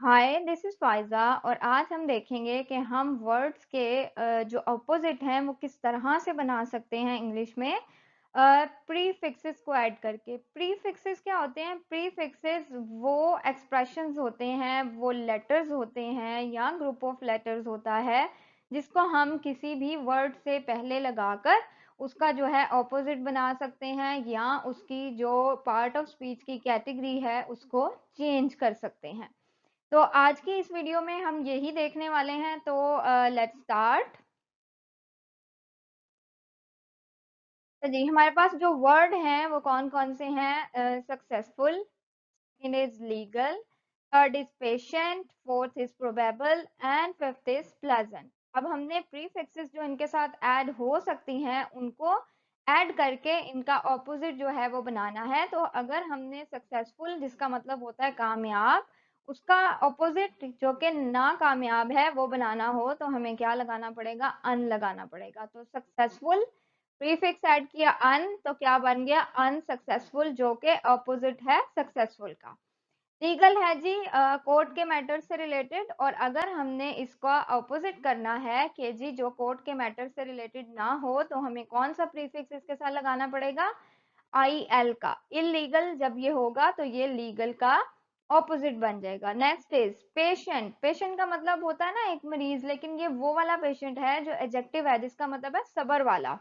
Hi, this is Faiza और आज हम देखेंगे कि हम वर्ड्स के जो अपोज़िट हैं वो किस तरह से बना सकते हैं इंग्लिश में प्रीफ़िक्सेस को ऐड करके। प्रीफ़िक्सेस क्या होते हैं? प्रीफ़िक्सेस वो एक्सप्रेशंस होते हैं, वो लेटर्स होते हैं या ग्रुप ऑफ लेटर्स होता है, जिसको हम किसी भी वर्ड से पहले लगाकर उसका जो है अपोज़िट बना सकते हैं या उसकी जो पार्ट ऑफ स्पीच की कैटेगरी है उसको चेंज कर सकते हैं। तो आज की इस वीडियो में हम यही देखने वाले हैं तो लेट्स स्टार्ट। तो जी हमारे पास जो वर्ड हैं वो कौन-कौन से हैं? Successful, second is legal, third is patient, fourth is probable and fifth is pleasant. अब हमने प्रीफिक्सेस जो इनके साथ ऐड हो सकती हैं उनको ऐड करके इनका ऑपोजिट जो है वो बनाना है। तो अगर हमने सक्सेसफुल जिसका मतलब होता है कामयाब, उसका ऑपोजिट जो कि नाकामयाब है वो बनाना हो तो हमें क्या लगाना पड़ेगा? अन लगाना पड़ेगा। तो सक्सेसफुल प्रीफिक्स ऐड किया अन तो क्या बन गया? अनसक्सेसफुल जो कि ऑपोजिट है सक्सेसफुल का। लीगल है जी कोर्ट के मैटर से रिलेटेड और अगर हमने इसका ऑपोजिट करना है कि जी जो कोर्ट के मैटर से रिलेटेड ना हो तो हमें कौन सा प्रीफिक्स इसके साथ लगाना पड़ेगा? आई एल का। इलीगल जब ये होगा तो ये लीगल का ऑपोजिट बन जाएगा। Next is patient. पेशेंट का मतलब होता है ना एक मरीज, लेकिन ये वो वाला पेशेंट है जो एडजेक्टिव है जिसका मतलब है सबर वाला।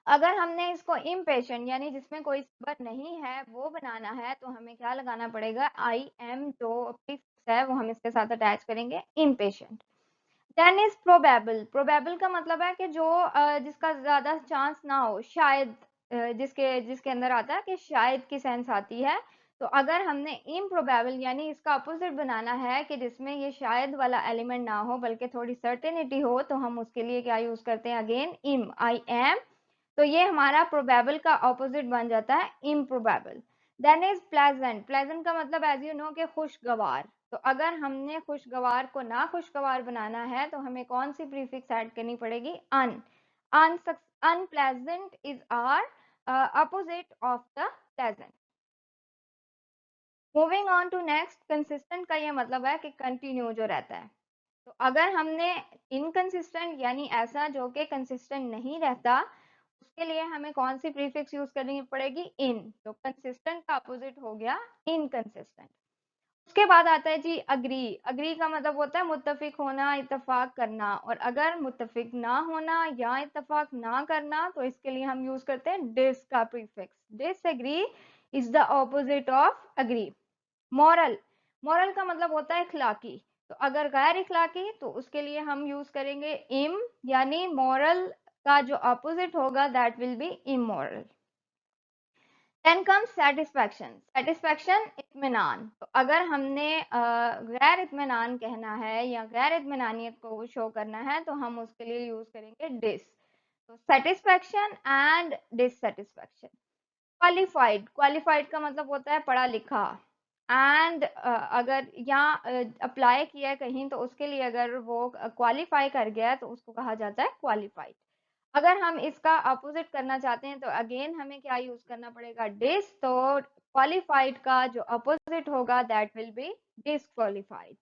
अगर हमने इसको इम्पेशेंट यानी जिसमें कोई सब्र नहीं है वो बनाना है तो हमें क्या लगाना पड़ेगा? आई एम जो प्रीफिक्स है वो हम इसके साथ अटैच करेंगे impatient. Then is probable. Probable का मतलब है कि जो जिसका ज्यादा चांस ना हो, शायद जिसके जिसके अंदर आता है कि शायद की सेंस आती है। तो अगर हमने इम्प्रोबेबल यानी इसका अपोजिट बनाना है कि जिसमें ये शायद वाला एलिमेंट ना हो बल्कि थोड़ी सर्टेनिटी हो तो हम उसके लिए क्या यूज करते हैं? अगेन इम, आई एम। तो ये हमारा प्रोबेबल का ऑपोजिट बन जाता है improbable. Then is pleasant. Pleasant का मतलब एज यू नो कि खुशगवार। तो अगर हमने खुशगवार को ना खुशगवार बनाना है तो हमें कौन सी प्रीफिक्स ऐड करनी पड़ेगी? Un. Unpleasant is are opposite of the pleasant. Moving on to next, consistent का ये मतलब है कि कंटिन्यू जो रहता है। तो अगर हमने इनकंसिस्टेंट यानी ऐसा जो कि कंसिस्टेंट नहीं रहता, उसके लिए हमें कौन सी प्रीफिक्स यूज करनी पड़ेगी? इन। तो कंसिस्टेंट का अपोजिट हो गया इनकंसिस्टेंट। उसके बाद आता है जी अग्री। अग्री का मतलब होता है मुत्तफिक होना, इत्तेफाक करना। और अगर मुत्तफिक ना होना या इत्तेफाक ना करना तो इसके लिए हम यूज करते हैं डिस का prefix. Disagree is the opposite of agree. Moral. Moral का मतलब होता है इखलाकी। तो अगर गैर इखलाकी तो उसके लिए हम यूज करेंगे इम, यानी मॉरल का जो अपोजिट होगा that will be immoral. Then comes satisfaction. Satisfaction इत्मीनान। तो अगर हमने गैर इत्मीनान कहना है या गैर इत्मीनानियत को शो करना है तो हम उसके लिए यूज करेंगे डिस। तो satisfaction and dissatisfaction. Qualified. Qualified का मतलब होता है पढ़ा लिखा। एंड अगर यहाँ अप्लाई किया है कहीं तो उसके लिए अगर वो क्वालिफाई कर गया है तो उसको कहा जाता है क्वालिफाइड। अगर हम इसका अपोजिट करना चाहते हैं तो अगेन हमें क्या यूज करना पड़ेगा? डिस। तो क्वालिफाइड का जो अपोजिट होगा दैट विल बी डिसक्वालिफाइड।